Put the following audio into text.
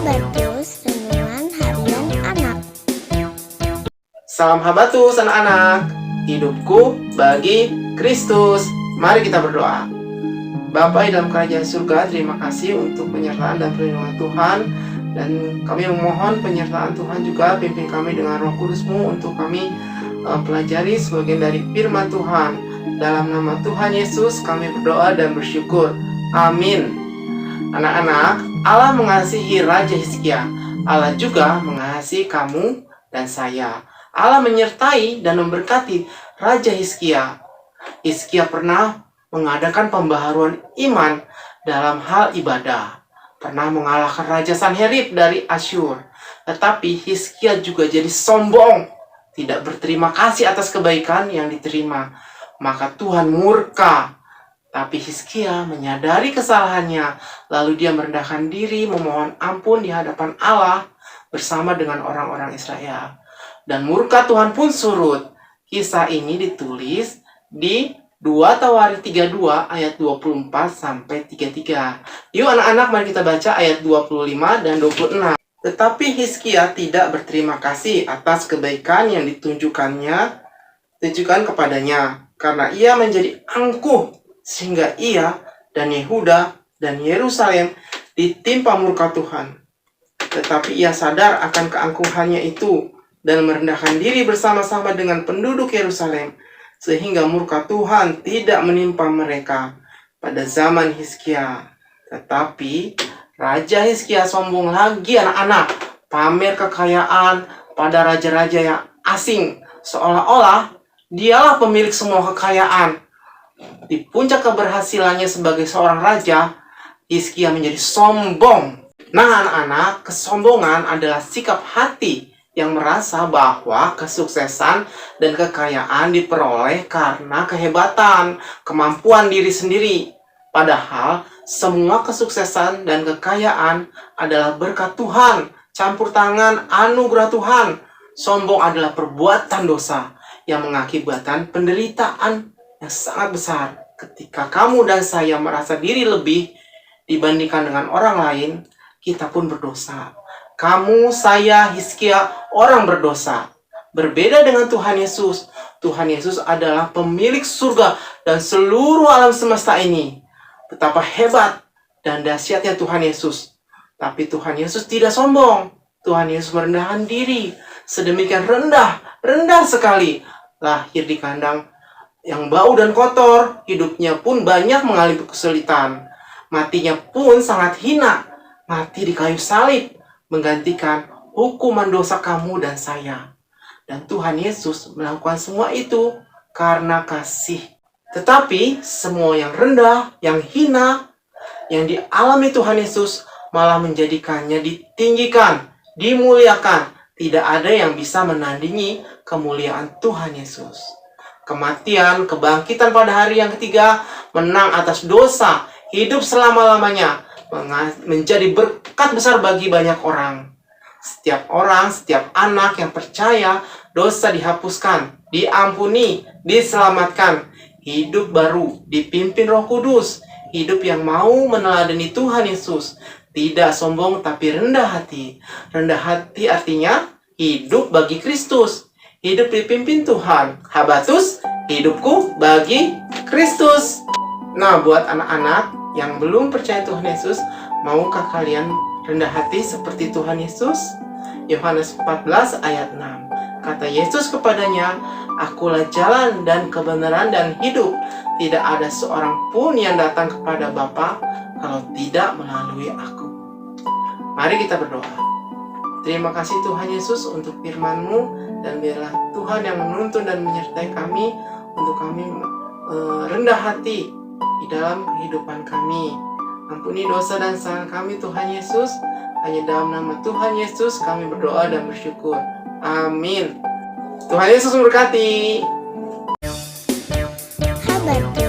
Habatus Renungan Harian Anak. Salam Habatus anak-anak, hidupku bagi Kristus. Mari kita berdoa. Bapa di dalam kerajaan surga, terima kasih untuk penyertaan dan perlindungan Tuhan. Dan kami memohon penyertaan Tuhan juga, pimpin kami dengan Roh Kudus-Mu untuk kami pelajari sebagian dari firman Tuhan. Dalam nama Tuhan Yesus kami berdoa dan bersyukur. Amin. Anak-anak, Allah mengasihi Raja Hizkia. Allah juga mengasihi kamu dan saya. Allah menyertai dan memberkati Raja Hizkia. Hizkia pernah mengadakan pembaharuan iman dalam hal ibadah. Pernah mengalahkan Raja Sanherib dari Asyur. Tetapi Hizkia juga jadi sombong, tidak berterima kasih atas kebaikan yang diterima. Maka Tuhan murka. Tapi Hizkia menyadari kesalahannya, lalu dia merendahkan diri, memohon ampun di hadapan Allah bersama dengan orang-orang Israel. Dan murka Tuhan pun surut. Kisah ini ditulis di 2 Tawarikh 32 ayat 24 sampai 33. Yuk anak-anak, mari kita baca ayat 25 dan 26. Tetapi Hizkia tidak berterima kasih atas kebaikan yang ditujukan kepadanya, karena ia menjadi angkuh, sehingga ia dan Yehuda dan Yerusalem ditimpa murka Tuhan. Tetapi ia sadar akan keangkuhannya itu dan merendahkan diri bersama-sama dengan penduduk Yerusalem, sehingga murka Tuhan tidak menimpa mereka pada zaman Hizkia. Tetapi Raja Hizkia sombong lagi anak-anak, pamer kekayaan pada raja-raja yang asing, seolah-olah dialah pemilik semua kekayaan. Di puncak keberhasilannya sebagai seorang raja, Hizkia menjadi sombong. Nah anak-anak, kesombongan adalah sikap hati yang merasa bahwa kesuksesan dan kekayaan diperoleh karena kehebatan, kemampuan diri sendiri. Padahal semua kesuksesan dan kekayaan adalah berkat Tuhan, campur tangan anugerah Tuhan. Sombong adalah perbuatan dosa yang mengakibatkan penderitaan yang sangat besar. Ketika kamu dan saya merasa diri lebih dibandingkan dengan orang lain, kita pun berdosa. Kamu, saya, Hizkia, orang berdosa. Berbeda dengan Tuhan Yesus. Tuhan Yesus adalah pemilik surga dan seluruh alam semesta ini. Betapa hebat dan dahsyatnya Tuhan Yesus. Tapi Tuhan Yesus tidak sombong. Tuhan Yesus merendahkan diri sedemikian rendah sekali. Lahir di kandang yang bau dan kotor, hidupnya pun banyak mengalami kesulitan. Matinya pun sangat hina, mati di kayu salib, menggantikan hukuman dosa kamu dan saya. Dan Tuhan Yesus melakukan semua itu karena kasih. Tetapi semua yang rendah, yang hina, yang dialami Tuhan Yesus malah menjadikannya ditinggikan, dimuliakan. Tidak ada yang bisa menandingi kemuliaan Tuhan Yesus. Kematian, kebangkitan pada hari yang ketiga, menang atas dosa, hidup selama-lamanya, menjadi berkat besar bagi banyak orang. Setiap orang, setiap anak yang percaya, dosa dihapuskan, diampuni, diselamatkan. Hidup baru, dipimpin Roh Kudus. Hidup yang mau meneladani Tuhan Yesus. Tidak sombong tapi rendah hati. Rendah hati artinya hidup bagi Kristus. Hidup dipimpin Tuhan. Habatus, hidupku bagi Kristus. Nah, buat anak-anak yang belum percaya Tuhan Yesus, maukah kalian rendah hati seperti Tuhan Yesus? Yohanes 14 ayat 6. Kata Yesus kepadanya, "Akulah jalan dan kebenaran dan hidup. Tidak ada seorang pun yang datang kepada Bapa kalau tidak melalui aku." Mari kita berdoa. Terima kasih Tuhan Yesus untuk firman-Mu, dan biarlah Tuhan yang menuntun dan menyertai kami untuk kami rendah hati di dalam kehidupan kami. Ampuni dosa dan kesalahan kami Tuhan Yesus. Hanya dalam nama Tuhan Yesus kami berdoa dan bersyukur. Amin. Tuhan Yesus memberkati. Habatus